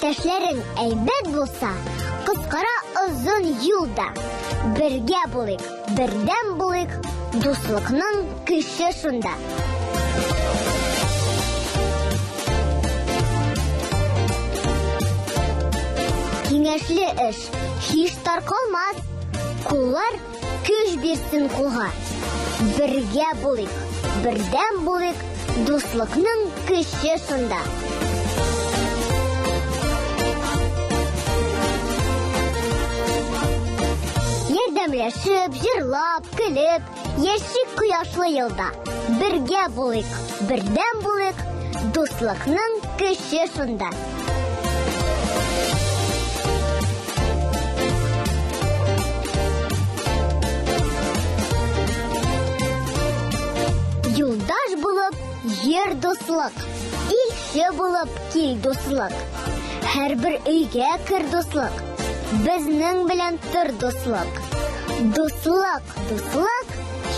Иптәшләрең әйбәт булса, кыскара озын юлда. Бергә булыйк, бердәм булыйк, дуслыкның көче шунда. Киңәшле эш һич таркалмас, куллар көч бирсен кулга. Бергә булыйк, бердәм булыйк, дуслыкның көче шунда. Ярдәмләшеп, җырлап, көлеп, яшик кояшлы елда. Бергә булыйк, бердәм булыйк, дуслыкның көче шунда. Юлдаш булып, йөр дуслык, илче булып, кил дуслык. Һәрбер өйгә кер дуслык, безнең белән тор дуслык. Дуслык, дуслык,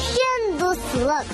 чын дуслык.